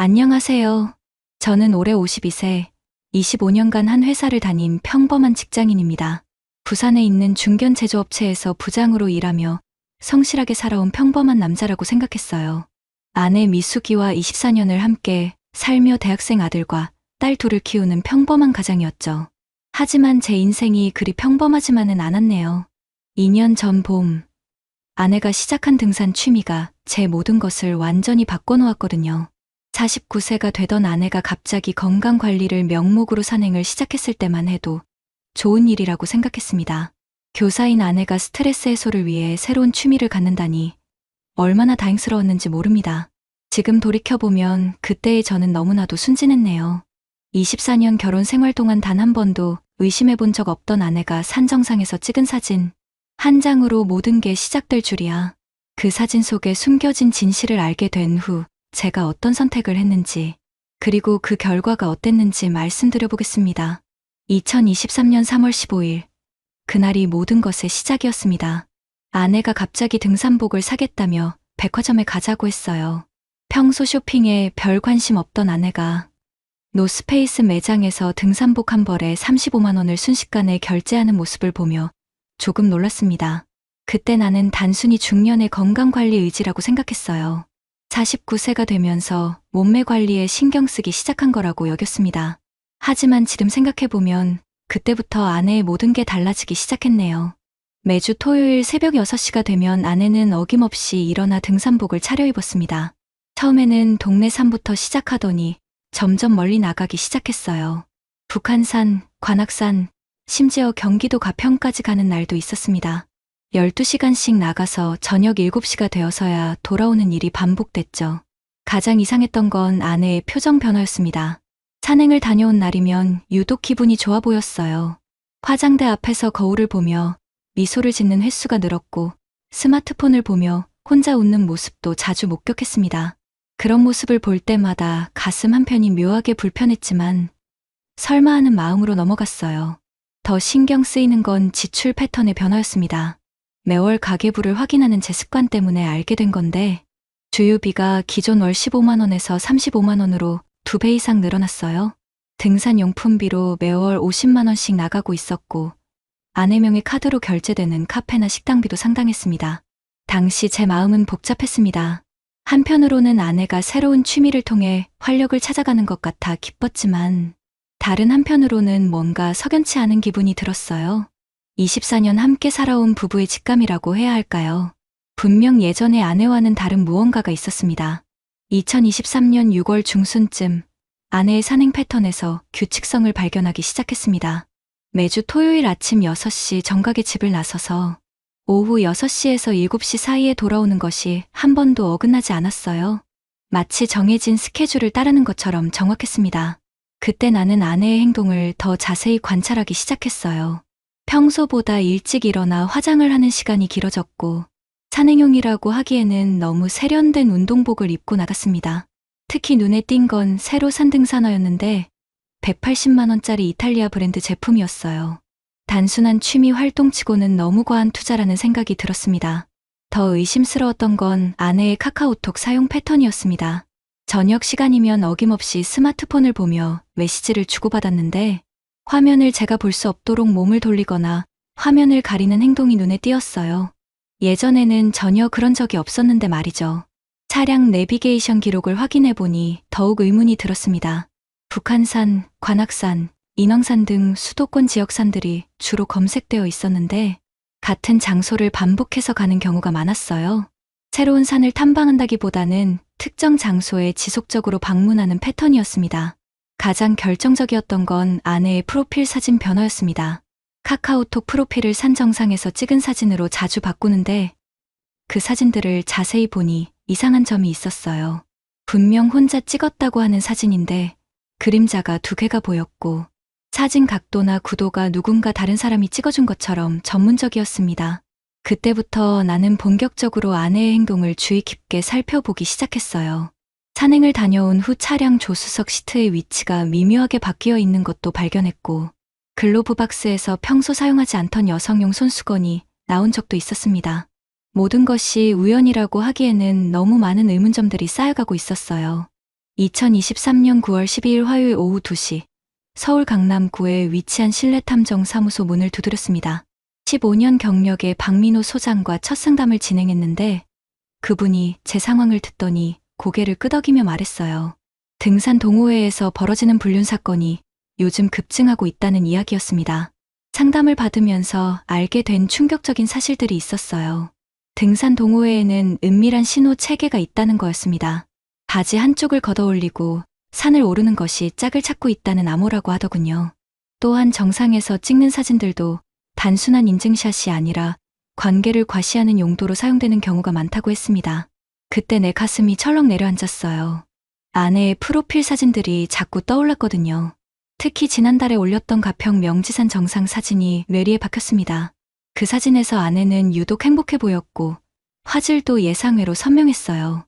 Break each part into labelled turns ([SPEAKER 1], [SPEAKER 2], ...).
[SPEAKER 1] 안녕하세요. 저는 올해 52세, 25년간 한 회사를 다닌 평범한 직장인입니다. 부산에 있는 중견 제조업체에서 부장으로 일하며 성실하게 살아온 평범한 남자라고 생각했어요. 아내 미숙이와 24년을 함께 살며 대학생 아들과 딸 둘을 키우는 평범한 가장이었죠. 하지만 제 인생이 그리 평범하지만은 않았네요. 2년 전 봄, 아내가 시작한 등산 취미가 제 모든 것을 완전히 바꿔놓았거든요. 49세가 되던 아내가 갑자기 건강관리를 명목으로 산행을 시작했을 때만 해도 좋은 일이라고 생각했습니다. 교사인 아내가 스트레스 해소를 위해 새로운 취미를 갖는다니 얼마나 다행스러웠는지 모릅니다. 지금 돌이켜보면 그때의 저는 너무나도 순진했네요. 24년 결혼 생활 동안 단 한 번도 의심해본 적 없던 아내가 산 정상에서 찍은 사진 한 장으로 모든 게 시작될 줄이야. 그 사진 속에 숨겨진 진실을 알게 된 후 제가 어떤 선택을 했는지, 그리고 그 결과가 어땠는지 말씀드려보겠습니다. 2023년 3월 15일, 그날이 모든 것의 시작이었습니다. 아내가 갑자기 등산복을 사겠다며 백화점에 가자고 했어요. 평소 쇼핑에 별 관심 없던 아내가 노스페이스 매장에서 등산복 한 벌에 35만 원을 순식간에 결제하는 모습을 보며 조금 놀랐습니다. 그때 나는 단순히 중년의 건강관리 의지라고 생각했어요. 49세가 되면서 몸매 관리에 신경 쓰기 시작한 거라고 여겼습니다. 하지만 지금 생각해보면 그때부터 아내의 모든 게 달라지기 시작했네요. 매주 토요일 새벽 6시가 되면 아내는 어김없이 일어나 등산복을 차려입었습니다. 처음에는 동네 산부터 시작하더니 점점 멀리 나가기 시작했어요. 북한산, 관악산, 심지어 경기도 가평까지 가는 날도 있었습니다. 12시간씩 나가서 저녁 7시가 되어서야 돌아오는 일이 반복됐죠. 가장 이상했던 건 아내의 표정 변화였습니다. 산행을 다녀온 날이면 유독 기분이 좋아 보였어요. 화장대 앞에서 거울을 보며 미소를 짓는 횟수가 늘었고 스마트폰을 보며 혼자 웃는 모습도 자주 목격했습니다. 그런 모습을 볼 때마다 가슴 한편이 묘하게 불편했지만 설마 하는 마음으로 넘어갔어요. 더 신경 쓰이는 건 지출 패턴의 변화였습니다. 매월 가계부를 확인하는 제 습관 때문에 알게 된 건데 주유비가 기존 월 15만 원에서 35만 원으로 2배 이상 늘어났어요. 등산용품비로 매월 50만 원씩 나가고 있었고 아내 명의 카드로 결제되는 카페나 식당비도 상당했습니다. 당시 제 마음은 복잡했습니다. 한편으로는 아내가 새로운 취미를 통해 활력을 찾아가는 것 같아 기뻤지만 다른 한편으로는 뭔가 석연치 않은 기분이 들었어요. 24년 함께 살아온 부부의 직감이라고 해야 할까요? 분명 예전의 아내와는 다른 무언가가 있었습니다. 2023년 6월 중순쯤 아내의 산행 패턴에서 규칙성을 발견하기 시작했습니다. 매주 토요일 아침 6시 정각에 집을 나서서 오후 6시에서 7시 사이에 돌아오는 것이 한 번도 어긋나지 않았어요. 마치 정해진 스케줄을 따르는 것처럼 정확했습니다. 그때 나는 아내의 행동을 더 자세히 관찰하기 시작했어요. 평소보다 일찍 일어나 화장을 하는 시간이 길어졌고 산행용이라고 하기에는 너무 세련된 운동복을 입고 나갔습니다. 특히 눈에 띈 건 새로 산 등산화였는데 180만 원짜리 이탈리아 브랜드 제품이었어요. 단순한 취미 활동치고는 너무 과한 투자라는 생각이 들었습니다. 더 의심스러웠던 건 아내의 카카오톡 사용 패턴이었습니다. 저녁 시간이면 어김없이 스마트폰을 보며 메시지를 주고받았는데 화면을 제가 볼 수 없도록 몸을 돌리거나 화면을 가리는 행동이 눈에 띄었어요. 예전에는 전혀 그런 적이 없었는데 말이죠. 차량 내비게이션 기록을 확인해보니 더욱 의문이 들었습니다. 북한산, 관악산, 인왕산 등 수도권 지역산들이 주로 검색되어 있었는데 같은 장소를 반복해서 가는 경우가 많았어요. 새로운 산을 탐방한다기보다는 특정 장소에 지속적으로 방문하는 패턴이었습니다. 가장 결정적이었던 건 아내의 프로필 사진 변화였습니다. 카카오톡 프로필을 산 정상에서 찍은 사진으로 자주 바꾸는데 그 사진들을 자세히 보니 이상한 점이 있었어요. 분명 혼자 찍었다고 하는 사진인데 그림자가 2개가 보였고 사진 각도나 구도가 누군가 다른 사람이 찍어준 것처럼 전문적이었습니다. 그때부터 나는 본격적으로 아내의 행동을 주의 깊게 살펴보기 시작했어요. 산행을 다녀온 후 차량 조수석 시트의 위치가 미묘하게 바뀌어 있는 것도 발견했고 글로브 박스에서 평소 사용하지 않던 여성용 손수건이 나온 적도 있었습니다. 모든 것이 우연이라고 하기에는 너무 많은 의문점들이 쌓여가고 있었어요. 2023년 9월 12일 화요일 오후 2시 서울 강남구에 위치한 실내탐정사무소 문을 두드렸습니다. 15년 경력의 박민호 소장과 첫 상담을 진행했는데 그분이 제 상황을 듣더니 고개를 끄덕이며 말했어요. 등산 동호회에서 벌어지는 불륜 사건이 요즘 급증하고 있다는 이야기였습니다. 상담을 받으면서 알게 된 충격적인 사실들이 있었어요. 등산 동호회에는 은밀한 신호 체계가 있다는 거였습니다. 바지 한쪽을 걷어올리고 산을 오르는 것이 짝을 찾고 있다는 암호라고 하더군요. 또한 정상에서 찍는 사진들도 단순한 인증샷이 아니라 관계를 과시하는 용도로 사용되는 경우가 많다고 했습니다. 그때 내 가슴이 철렁 내려앉았어요. 아내의 프로필 사진들이 자꾸 떠올랐거든요. 특히 지난달에 올렸던 가평 명지산 정상 사진이 뇌리에 박혔습니다. 그 사진에서 아내는 유독 행복해 보였고 화질도 예상외로 선명했어요.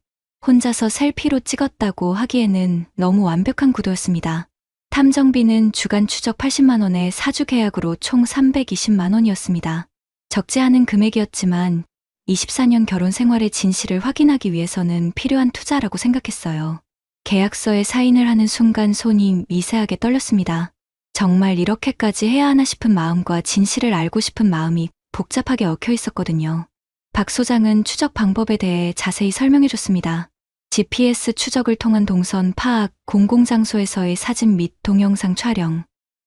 [SPEAKER 1] 혼자서 셀피로 찍었다고 하기에는 너무 완벽한 구도였습니다. 탐정비는 주간 추적 80만 원에 사주 계약으로 총 320만 원이었습니다. 적지 않은 금액이었지만 24년 결혼 생활의 진실을 확인하기 위해서는 필요한 투자라고 생각했어요. 계약서에 사인을 하는 순간 손이 미세하게 떨렸습니다. 정말 이렇게까지 해야 하나 싶은 마음과 진실을 알고 싶은 마음이 복잡하게 얽혀 있었거든요. 박 소장은 추적 방법에 대해 자세히 설명해 줬습니다. GPS 추적을 통한 동선 파악, 공공장소에서의 사진 및 동영상 촬영,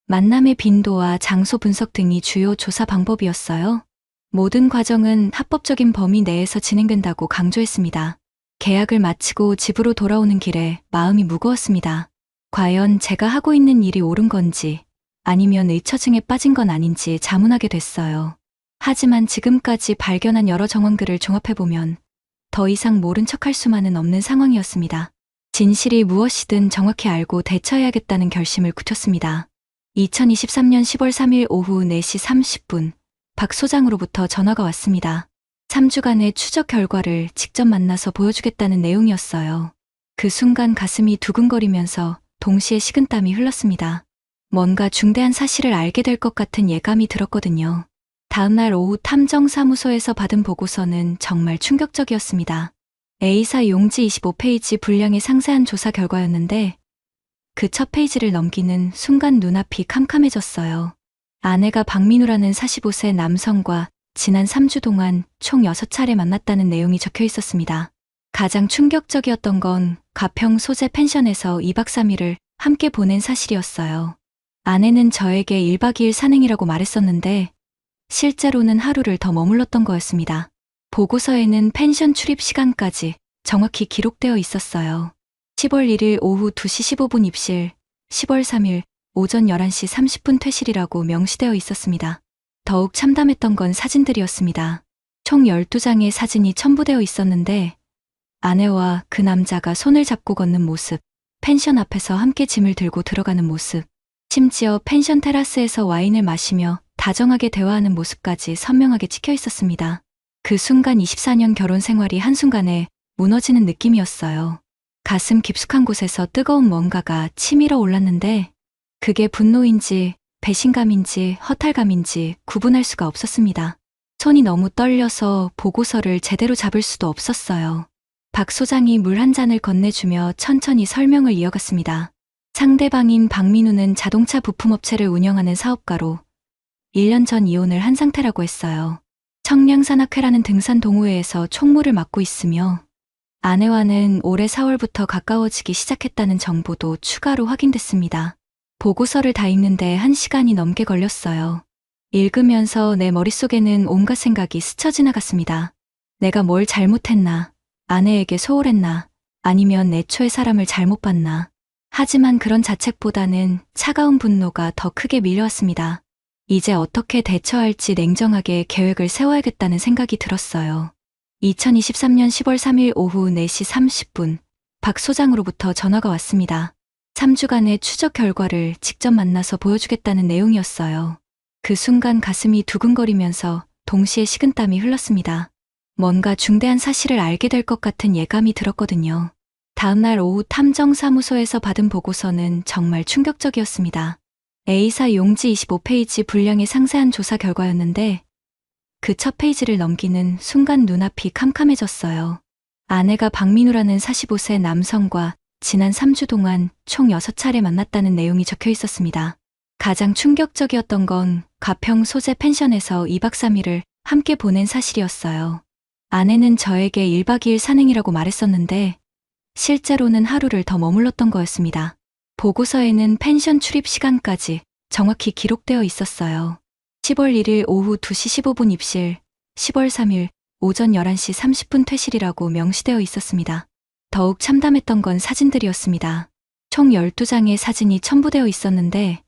[SPEAKER 1] 만남의 빈도와 장소 분석 등이 주요 조사 방법이었어요. 모든 과정은 합법적인 범위 내에서 진행된다고 강조했습니다. 계약을 마치고 집으로 돌아오는 길에 마음이 무거웠습니다. 과연 제가 하고 있는 일이 옳은 건지 아니면 의처증에 빠진 건 아닌지 자문하게 됐어요. 하지만 지금까지 발견한 여러 정황들을 종합해보면 더 이상 모른 척할 수만은 없는 상황이었습니다. 진실이 무엇이든 정확히 알고 대처해야겠다는 결심을 굳혔습니다. 2023년 10월 3일 오후 4시 30분 박 소장으로부터 전화가 왔습니다. 3주간의 추적 결과를 직접 만나서 보여주겠다는 내용이었어요. 그 순간 가슴이 두근거리면서 동시에 식은땀이 흘렀습니다. 뭔가 중대한 사실을 알게 될 것 같은 예감이 들었거든요. 다음날 오후 탐정사무소에서 받은 보고서는 정말 충격적이었습니다. A사 용지 25페이지 분량의 상세한 조사 결과였는데 그 첫 페이지를 넘기는 순간 눈앞이 캄캄해졌어요. 아내가 박민우라는 45세 남성과 지난 3주 동안 총 6차례 만났다는 내용이 적혀 있었습니다. 가장 충격적이었던 건 가평 소재 펜션에서 2박 3일을 함께 보낸 사실이었어요. 아내는 저에게 1박 2일 산행이라고 말했었는데 실제로는 하루를 더 머물렀던 거였습니다. 보고서에는 펜션 출입 시간까지 정확히 기록되어 있었어요. 10월 1일 오후 2시 15분 입실, 10월 3일 오전 11시 30분 퇴실이라고 명시되어 있었습니다. 더욱 참담했던 건 사진들이었습니다. 총 12장의 사진이 첨부되어 있었는데 아내와 그 남자가 손을 잡고 걷는 모습, 펜션 앞에서 함께 짐을 들고 들어가는 모습, 심지어 펜션 테라스에서 와인을 마시며 다정하게 대화하는 모습까지 선명하게 찍혀 있었습니다. 그 순간 24년 결혼 생활이 한순간에 무너지는 느낌이었어요. 가슴 깊숙한 곳에서 뜨거운 뭔가가 치밀어 올랐는데 그게 분노인지 배신감인지 허탈감인지 구분할 수가 없었습니다. 손이 너무 떨려서 보고서를 제대로 잡을 수도 없었어요. 박 소장이 물 한 잔을 건네주며 천천히 설명을 이어갔습니다. 상대방인 박민우는 자동차 부품업체를 운영하는 사업가로 1년 전 이혼을 한 상태라고 했어요. 청량산악회라는 등산 동호회에서 총무를 맡고 있으며 아내와는 올해 4월부터 가까워지기 시작했다는 정보도 추가로 확인됐습니다. 보고서를 다 읽는데 1시간이 넘게 걸렸어요. 읽으면서 내 머릿속에는 온갖 생각이 스쳐 지나갔습니다. 내가 뭘 잘못했나? 아내에게 소홀했나? 아니면 애초에 사람을 잘못 봤나? 하지만 그런 자책보다는 차가운 분노가 더 크게 밀려왔습니다. 이제 어떻게 대처할지 냉정하게 계획을 세워야겠다는 생각이 들었어요. 2023년 10월 3일 오후 4시 30분 박 소장으로부터 전화가 왔습니다. 3주간의 추적 결과를 직접 만나서 보여주겠다는 내용이었어요. 그 순간 가슴이 두근거리면서 동시에 식은땀이 흘렀습니다. 뭔가 중대한 사실을 알게 될 것 같은 예감이 들었거든요. 다음날 오후 탐정사무소에서 받은 보고서는 정말 충격적이었습니다. A사 용지 25페이지 분량의 상세한 조사 결과였는데 그 첫 페이지를 넘기는 순간 눈앞이 캄캄해졌어요. 아내가 박민우라는 45세 남성과 지난 3주 동안 총 6차례 만났다는 내용이 적혀 있었습니다. 가장 충격적이었던 건 가평 소재 펜션에서 2박 3일을 함께 보낸 사실이었어요. 아내는 저에게 1박 2일 산행이라고 말했었는데 실제로는 하루를 더 머물렀던 거였습니다. 보고서에는 펜션 출입 시간까지 정확히 기록되어 있었어요. 10월 1일 오후 2시 15분 입실, 10월 3일 오전 11시 30분 퇴실이라고 명시되어 있었습니다. 더욱 참담했던 건 사진들이었습니다. 총 12장의 사진이 첨부되어 있었는데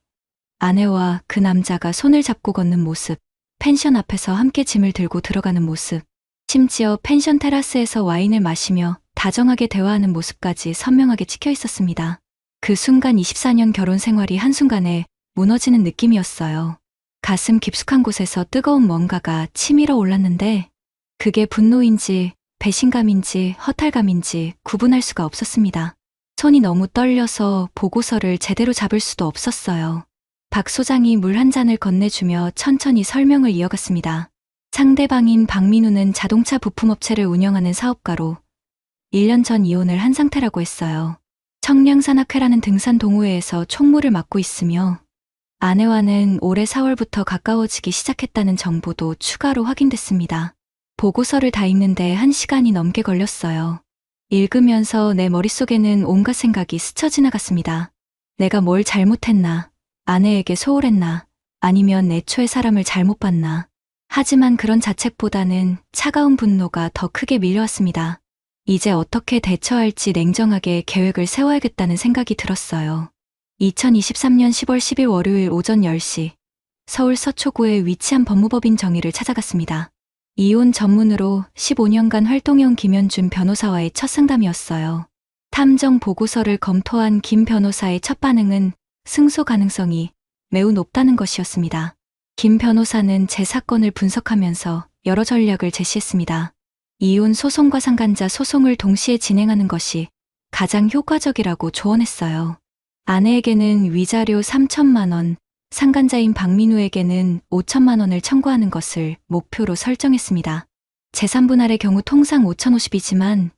[SPEAKER 1] 아내와 그 남자가 손을 잡고 걷는 모습, 펜션 앞에서 함께 짐을 들고 들어가는 모습, 심지어 펜션 테라스에서 와인을 마시며 다정하게 대화하는 모습까지 선명하게 찍혀 있었습니다. 그 순간 24년 결혼 생활이 한순간에 무너지는 느낌이었어요. 가슴 깊숙한 곳에서 뜨거운 뭔가가 치밀어 올랐는데 그게 분노인지 배신감인지 허탈감인지 구분할 수가 없었습니다. 손이 너무 떨려서 보고서를 제대로 잡을 수도 없었어요. 박 소장이 물 한 잔을 건네주며 천천히 설명을 이어갔습니다. 상대방인 박민우는 자동차 부품업체를 운영하는 사업가로 1년 전 이혼을 한 상태라고 했어요. 청량산악회라는 등산 동호회에서 총무를 맡고 있으며 아내와는 올해 4월부터 가까워지기 시작했다는 정보도 추가로 확인됐습니다. 보고서를 다 읽는데 1시간이 넘게 걸렸어요. 읽으면서 내 머릿속에는 온갖 생각이 스쳐 지나갔습니다. 내가 뭘 잘못했나? 아내에게 소홀했나? 아니면 애초에 사람을 잘못 봤나? 하지만 그런 자책보다는 차가운 분노가 더 크게 밀려왔습니다. 이제 어떻게 대처할지 냉정하게 계획을 세워야겠다는 생각이 들었어요. 2023년 10월 10일 월요일 오전 10시 서울 서초구에 위치한 법무법인 정의를 찾아갔습니다. 이혼 전문으로 15년간 활동해온 김현준 변호사와의 첫 상담이었어요. 탐정 보고서를 검토한 김 변호사의 첫 반응은 승소 가능성이 매우 높다는 것이었습니다. 김 변호사는 제 사건을 분석하면서 여러 전략을 제시했습니다. 이혼 소송과 상간자 소송을 동시에 진행하는 것이 가장 효과적이라고 조언했어요. 아내에게는 위자료 3천만 원, 상간자인 박민우에게는 5천만 원을 청구하는 것을 목표로 설정했습니다. 재산분할의 경우 통상 5,050이지만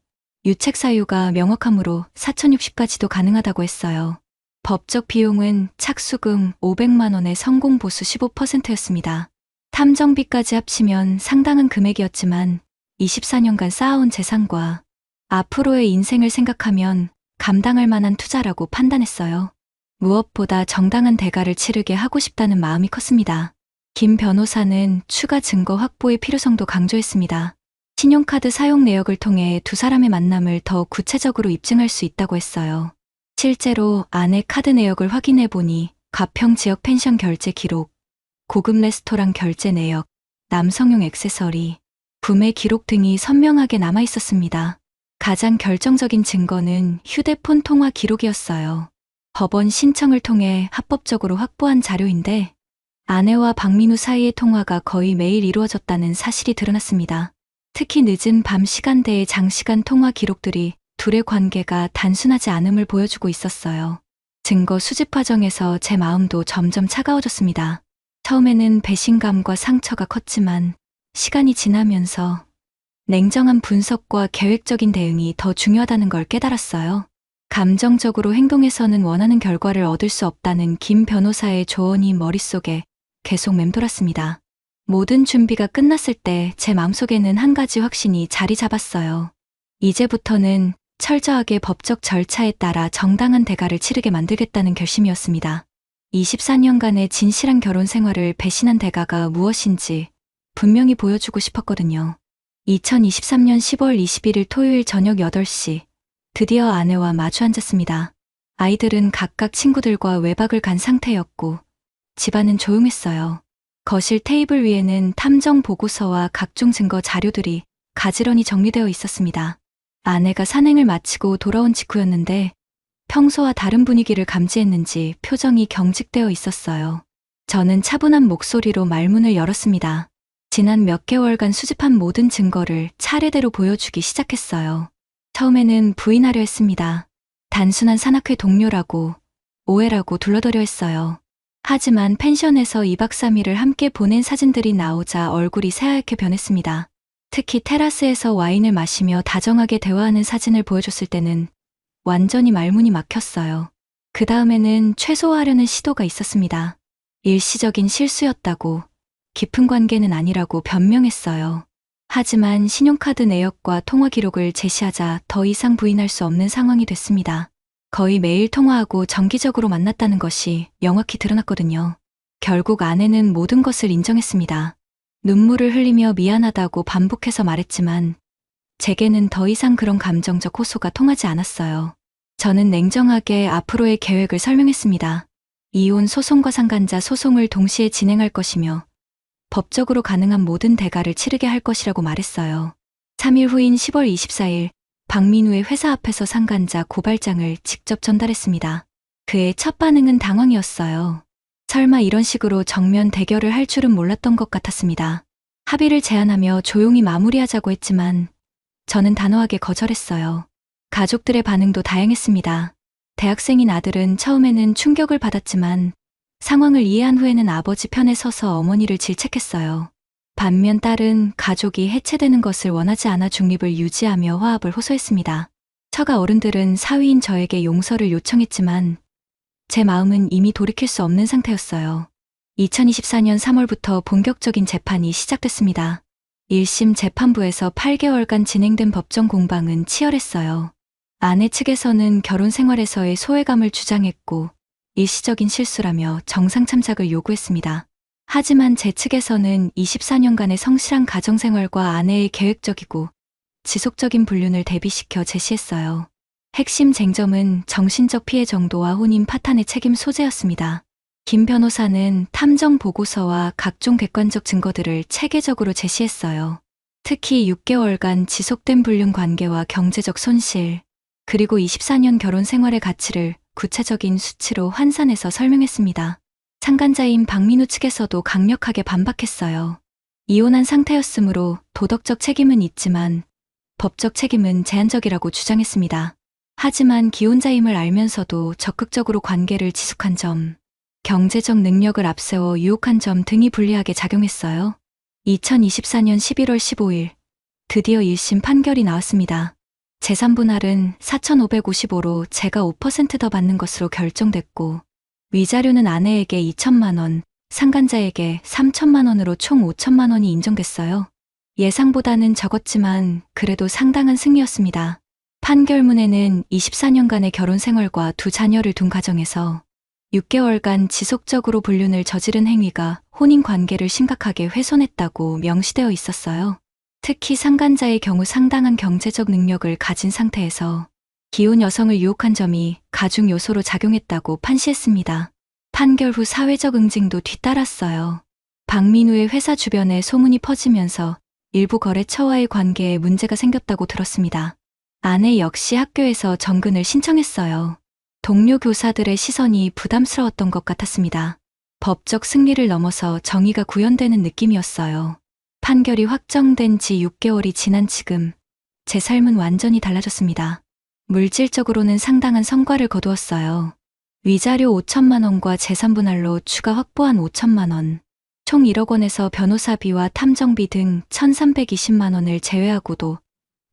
[SPEAKER 1] 유책 사유가 명확하므로 4,060까지도 가능하다고 했어요. 법적 비용은 착수금 500만 원에 성공 보수 15%였습니다. 탐정비까지 합치면 상당한 금액이었지만 24년간 쌓아온 재산과 앞으로의 인생을 생각하면 감당할 만한 투자라고 판단했어요. 무엇보다 정당한 대가를 치르게 하고 싶다는 마음이 컸습니다. 김 변호사는 추가 증거 확보의 필요성도 강조했습니다. 신용카드 사용 내역을 통해 두 사람의 만남을 더 구체적으로 입증할 수 있다고 했어요. 실제로 아내 카드 내역을 확인해 보니 가평 지역 펜션 결제 기록, 고급 레스토랑 결제 내역, 남성용 액세서리, 구매 기록 등이 선명하게 남아 있었습니다. 가장 결정적인 증거는 휴대폰 통화 기록이었어요. 법원 신청을 통해 합법적으로 확보한 자료인데 아내와 박민우 사이의 통화가 거의 매일 이루어졌다는 사실이 드러났습니다. 특히 늦은 밤 시간대의 장시간 통화 기록들이 둘의 관계가 단순하지 않음을 보여주고 있었어요. 증거 수집 과정에서 제 마음도 점점 차가워졌습니다. 처음에는 배신감과 상처가 컸지만 시간이 지나면서 냉정한 분석과 계획적인 대응이 더 중요하다는 걸 깨달았어요. 감정적으로 행동해서는 원하는 결과를 얻을 수 없다는 김 변호사의 조언이 머릿속에 계속 맴돌았습니다. 모든 준비가 끝났을 때 제 마음속에는 한 가지 확신이 자리 잡았어요. 이제부터는 철저하게 법적 절차에 따라 정당한 대가를 치르게 만들겠다는 결심이었습니다. 24년간의 진실한 결혼 생활을 배신한 대가가 무엇인지 분명히 보여주고 싶었거든요. 2023년 10월 21일 토요일 저녁 8시 드디어 아내와 마주 앉았습니다. 아이들은 각각 친구들과 외박을 간 상태였고 집안은 조용했어요. 거실 테이블 위에는 탐정 보고서와 각종 증거 자료들이 가지런히 정리되어 있었습니다. 아내가 산행을 마치고 돌아온 직후였는데 평소와 다른 분위기를 감지했는지 표정이 경직되어 있었어요. 저는 차분한 목소리로 말문을 열었습니다. 지난 몇 개월간 수집한 모든 증거를 차례대로 보여주기 시작했어요. 처음에는 부인하려 했습니다. 단순한 산악회 동료라고, 오해라고 둘러더려 했어요. 하지만 펜션에서 2박 3일을 함께 보낸 사진들이 나오자 얼굴이 새하얗게 변했습니다. 특히 테라스에서 와인을 마시며 다정하게 대화하는 사진을 보여줬을 때는 완전히 말문이 막혔어요. 그 다음에는 최소화하려는 시도가 있었습니다. 일시적인 실수였다고, 깊은 관계는 아니라고 변명했어요. 하지만 신용카드 내역과 통화 기록을 제시하자 더 이상 부인할 수 없는 상황이 됐습니다. 거의 매일 통화하고 정기적으로 만났다는 것이 명확히 드러났거든요. 결국 아내는 모든 것을 인정했습니다. 눈물을 흘리며 미안하다고 반복해서 말했지만 제게는 더 이상 그런 감정적 호소가 통하지 않았어요. 저는 냉정하게 앞으로의 계획을 설명했습니다. 이혼 소송과 상간자 소송을 동시에 진행할 것이며 법적으로 가능한 모든 대가를 치르게 할 것이라고 말했어요. 3일 후인 10월 24일 박민우의 회사 앞에서 상간자 고발장을 직접 전달했습니다. 그의 첫 반응은 당황이었어요. 설마 이런 식으로 정면 대결을 할 줄은 몰랐던 것 같았습니다. 합의를 제안하며 조용히 마무리하자고 했지만 저는 단호하게 거절했어요. 가족들의 반응도 다양했습니다. 대학생인 아들은 처음에는 충격을 받았지만 상황을 이해한 후에는 아버지 편에 서서 어머니를 질책했어요. 반면 딸은 가족이 해체되는 것을 원하지 않아 중립을 유지하며 화합을 호소했습니다. 처가 어른들은 사위인 저에게 용서를 요청했지만 제 마음은 이미 돌이킬 수 없는 상태였어요. 2024년 3월부터 본격적인 재판이 시작됐습니다. 1심 재판부에서 8개월간 진행된 법정 공방은 치열했어요. 아내 측에서는 결혼 생활에서의 소외감을 주장했고 일시적인 실수라며 정상 참작을 요구했습니다. 하지만 제 측에서는 24년간의 성실한 가정생활과 아내의 계획적이고 지속적인 불륜을 대비시켜 제시했어요. 핵심 쟁점은 정신적 피해 정도와 혼인 파탄의 책임 소재였습니다. 김 변호사는 탐정 보고서와 각종 객관적 증거들을 체계적으로 제시했어요. 특히 6개월간 지속된 불륜 관계와 경제적 손실, 그리고 24년 결혼 생활의 가치를 구체적인 수치로 환산해서 설명했습니다. 상간자인 박민우 측에서도 강력하게 반박했어요. 이혼한 상태였으므로 도덕적 책임은 있지만 법적 책임은 제한적이라고 주장했습니다. 하지만 기혼자임을 알면서도 적극적으로 관계를 지속한 점, 경제적 능력을 앞세워 유혹한 점 등이 불리하게 작용했어요. 2024년 11월 15일, 드디어 1심 판결이 나왔습니다. 재산분할은 4,555로 제가 5% 더 받는 것으로 결정됐고 위자료는 아내에게 2천만 원, 상간자에게 3천만 원으로 총 5천만 원이 인정됐어요. 예상보다는 적었지만 그래도 상당한 승리였습니다. 판결문에는 24년간의 결혼 생활과 두 자녀를 둔 가정에서 6개월간 지속적으로 불륜을 저지른 행위가 혼인 관계를 심각하게 훼손했다고 명시되어 있었어요. 특히 상간자의 경우 상당한 경제적 능력을 가진 상태에서 기혼 여성을 유혹한 점이 가중 요소로 작용했다고 판시했습니다. 판결 후 사회적 응징도 뒤따랐어요. 박민우의 회사 주변에 소문이 퍼지면서 일부 거래처와의 관계에 문제가 생겼다고 들었습니다. 아내 역시 학교에서 정근을 신청했어요. 동료 교사들의 시선이 부담스러웠던 것 같았습니다. 법적 승리를 넘어서 정의가 구현되는 느낌이었어요. 판결이 확정된 지 6개월이 지난 지금 제 삶은 완전히 달라졌습니다. 물질적으로는 상당한 성과를 거두었어요. 위자료 5천만 원과 재산분할로 추가 확보한 5천만 원, 총 1억 원에서 변호사비와 탐정비 등 1,320만 원을 제외하고도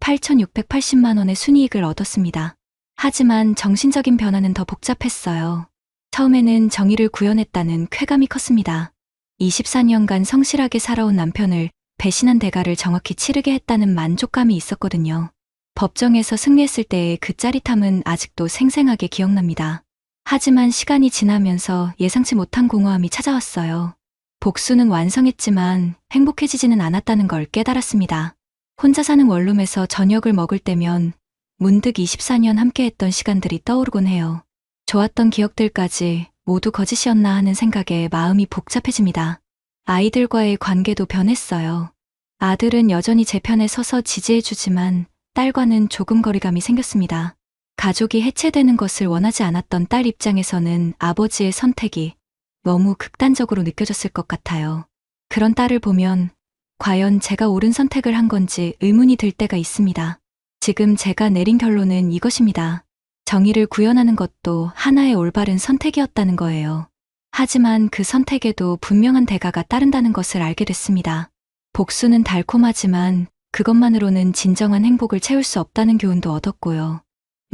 [SPEAKER 1] 8,680만 원의 순이익을 얻었습니다. 하지만 정신적인 변화는 더 복잡했어요. 처음에는 정의를 구현했다는 쾌감이 컸습니다. 24년간 성실하게 살아온 남편을 배신한 대가를 정확히 치르게 했다는 만족감이 있었거든요. 법정에서 승리했을 때의 그 짜릿함은 아직도 생생하게 기억납니다. 하지만 시간이 지나면서 예상치 못한 공허함이 찾아왔어요. 복수는 완성했지만 행복해지지는 않았다는 걸 깨달았습니다. 혼자 사는 원룸에서 저녁을 먹을 때면 문득 24년 함께했던 시간들이 떠오르곤 해요. 좋았던 기억들까지 모두 거짓이었나 하는 생각에 마음이 복잡해집니다. 아이들과의 관계도 변했어요. 아들은 여전히 제 편에 서서 지지해주지만 딸과는 조금 거리감이 생겼습니다. 가족이 해체되는 것을 원하지 않았던 딸 입장에서는 아버지의 선택이 너무 극단적으로 느껴졌을 것 같아요. 그런 딸을 보면 과연 제가 옳은 선택을 한 건지 의문이 들 때가 있습니다. 지금 제가 내린 결론은 이것입니다. 정의를 구현하는 것도 하나의 올바른 선택이었다는 거예요. 하지만 그 선택에도 분명한 대가가 따른다는 것을 알게 됐습니다. 복수는 달콤하지만 그것만으로는 진정한 행복을 채울 수 없다는 교훈도 얻었고요.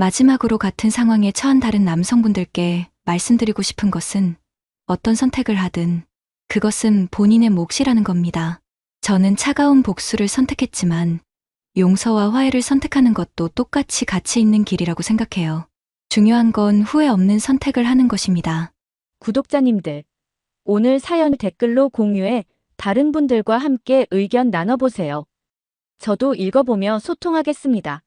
[SPEAKER 1] 마지막으로 같은 상황에 처한 다른 남성분들께 말씀드리고 싶은 것은 어떤 선택을 하든 그것은 본인의 몫이라는 겁니다. 저는 차가운 복수를 선택했지만 용서와 화해를 선택하는 것도 똑같이 가치 있는 길이라고 생각해요. 중요한 건 후회 없는 선택을 하는 것입니다.
[SPEAKER 2] 구독자님들, 오늘 사연 댓글로 공유해 다른 분들과 함께 의견 나눠보세요. 저도 읽어보며 소통하겠습니다.